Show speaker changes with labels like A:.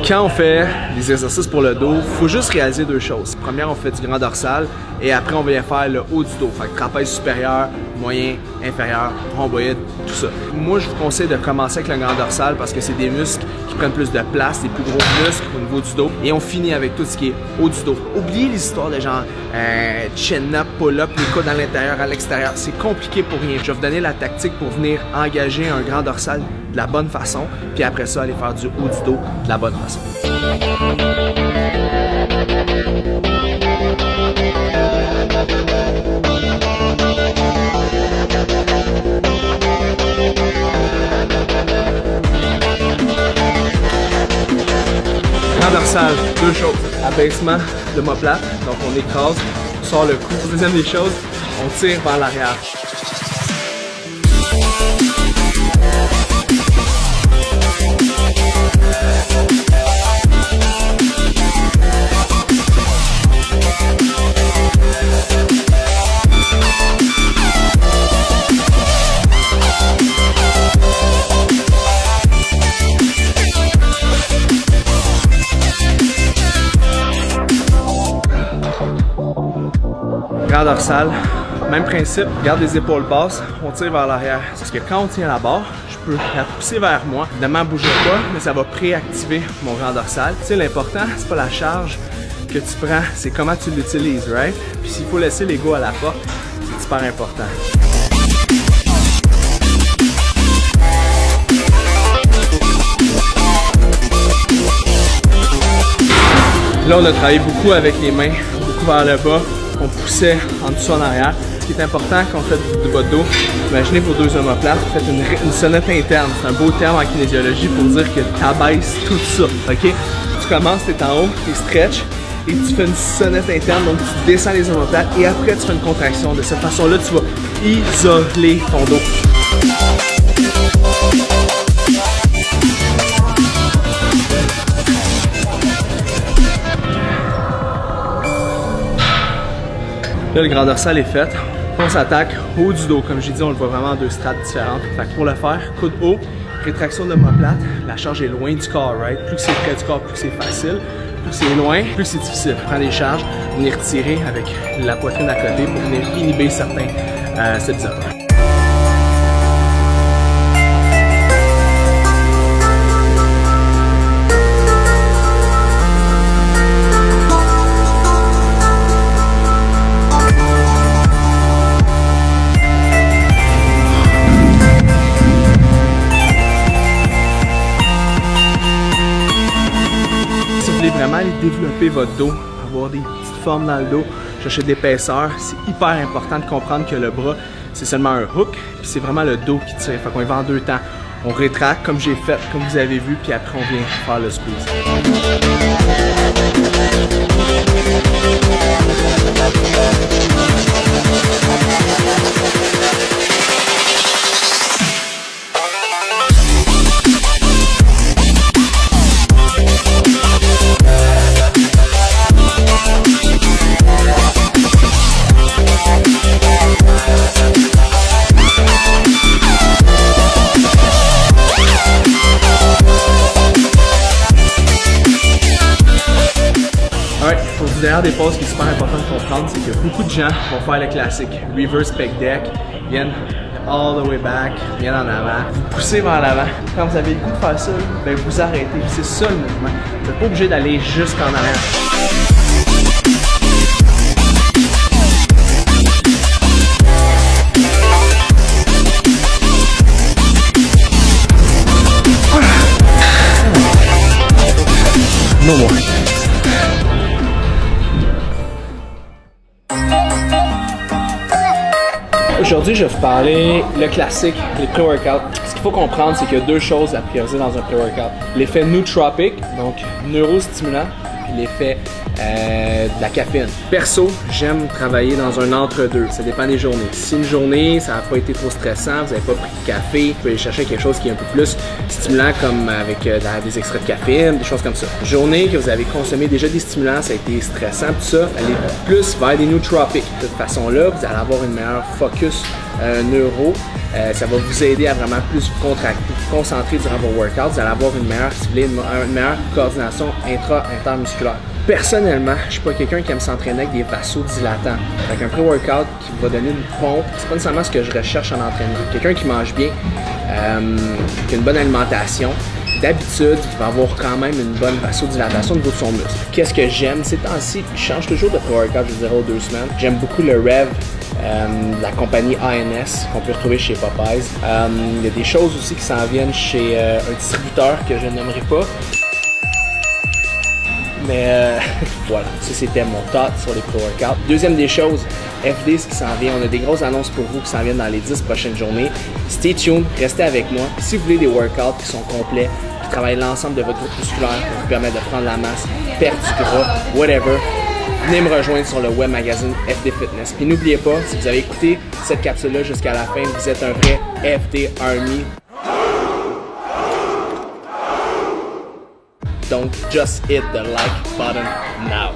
A: Quand on fait des exercices pour le dos, il faut juste réaliser deux choses. Première, on fait du grand dorsal et après, on vient faire le haut du dos. Fait que trapèze supérieur, moyen, inférieur, rhomboïde, tout ça. Moi, je vous conseille de commencer avec le grand dorsal parce que c'est des muscles qui prennent plus de place, des plus gros muscles au niveau du dos. Et on finit avec tout ce qui est haut du dos. Oubliez les histoires de genre chin-up, pull-up, les coudes à l'intérieur, à l'extérieur. C'est compliqué pour rien. Je vais vous donner la tactique pour venir engager un grand dorsal de la bonne façon, puis après ça, aller faire du haut du dos de la bonne façon. Grand dorsal, deux choses. Abaissement de l'omoplate, donc on écrase, on sort le cou. Deuxième des choses, on tire vers l'arrière. Grand dorsal, même principe, garde les épaules basses, on tire vers l'arrière. Parce que quand on tient la barre, je peux la pousser vers moi. Évidemment, bougez pas, mais ça va préactiver mon grand dorsal. Tu sais, l'important, c'est pas la charge que tu prends, c'est comment tu l'utilises, right? Puis s'il faut laisser l'ego à la porte, c'est super important. Là, on a travaillé beaucoup avec les mains, beaucoup vers le bas. On poussait en dessous en arrière. Ce qui est important quand on fait du bas de dos, imaginez vos deux omoplates, vous faites une sonnette interne. C'est un beau terme en kinésiologie pour dire que tu abaisses tout ça. Ok? Tu commences, tu es en haut, tu stretch et tu fais une sonnette interne, donc tu descends les omoplates et après tu fais une contraction. De cette façon-là, tu vas isoler ton dos. Là, le grand dorsal est fait. On s'attaque haut du dos. Comme j'ai dit, on le voit vraiment en deux strates différentes. Fait que pour le faire, coude haut, rétraction de l'omoplate. La charge est loin du corps, right? Plus que c'est près du corps, plus c'est facile. Plus c'est loin, plus c'est difficile. Prends des charges, venir tirer avec la poitrine à côté pour venir inhiber certains stabilisateurs. Vraiment aller développer votre dos, avoir des petites formes dans le dos, chercher de l'épaisseur. C'est hyper important de comprendre que le bras, c'est seulement un hook, puis c'est vraiment le dos qui tire. Fait qu'on y va en deux temps. On rétracte comme j'ai fait, comme vous avez vu, puis après on vient faire le squeeze. Derrière des pauses, ce qui est super important de comprendre, c'est que beaucoup de gens vont faire le classique reverse pec deck, viennent all the way back, viennent en avant, vous poussez vers l'avant. Quand vous avez le goût de faire ça, ben vous arrêtez. C'est ça le mouvement. Vous n'êtes pas obligé d'aller jusqu'en arrière. No more. Aujourd'hui, je vais vous parler le classique, les pré-workouts. Ce qu'il faut comprendre, c'est qu'il y a deux choses à prioriser dans un pré-workout. L'effet nootropic, donc neurostimulant, puis l'effet de la caféine. Perso, j'aime travailler dans un entre-deux. Ça dépend des journées. Si une journée, ça n'a pas été trop stressant, vous n'avez pas pris de café, vous pouvez aller chercher quelque chose qui est un peu plus stimulant comme avec des extraits de caféine, des choses comme ça. Journée que vous avez consommé déjà des stimulants, ça a été stressant, tout ça, allez plus vers des nootropiques. De cette façon-là, vous allez avoir une meilleure focus neuro. Ça va vous aider à vraiment plus vous concentrer durant vos workouts. Vous allez avoir une meilleure coordination intermusculaire. Personnellement, je suis pas quelqu'un qui aime s'entraîner avec des vasodilatants. Avec un pré-workout qui va donner une pompe, c'est pas nécessairement ce que je recherche en entraînement. Quelqu'un qui mange bien, qui a une bonne alimentation, d'habitude, il va avoir quand même une bonne vasodilatation au niveau de son muscle. Qu'est-ce que j'aime ces temps-ci? Je change toujours de pré-workout, je dirais aux 2 semaines. J'aime beaucoup le Rev. La compagnie ANS qu'on peut retrouver chez Popeyes. Il y a des choses aussi qui s'en viennent chez un distributeur que je n'aimerais pas. Mais voilà, ça c'était mon thought sur les pro-workouts. Deuxième des choses, FD, ce qui s'en vient. On a des grosses annonces pour vous qui s'en viennent dans les 10 prochaines journées. Stay tuned, restez avec moi. Si vous voulez des workouts qui sont complets, qui travaillent l'ensemble de votre groupe musculaire pour vous permettre de prendre la masse, perdre du gras, whatever, venez me rejoindre sur le web magazine FD Fitness. Puis n'oubliez pas, si vous avez écouté cette capsule-là jusqu'à la fin, vous êtes un vrai FD Army. Donc, just hit the like button now.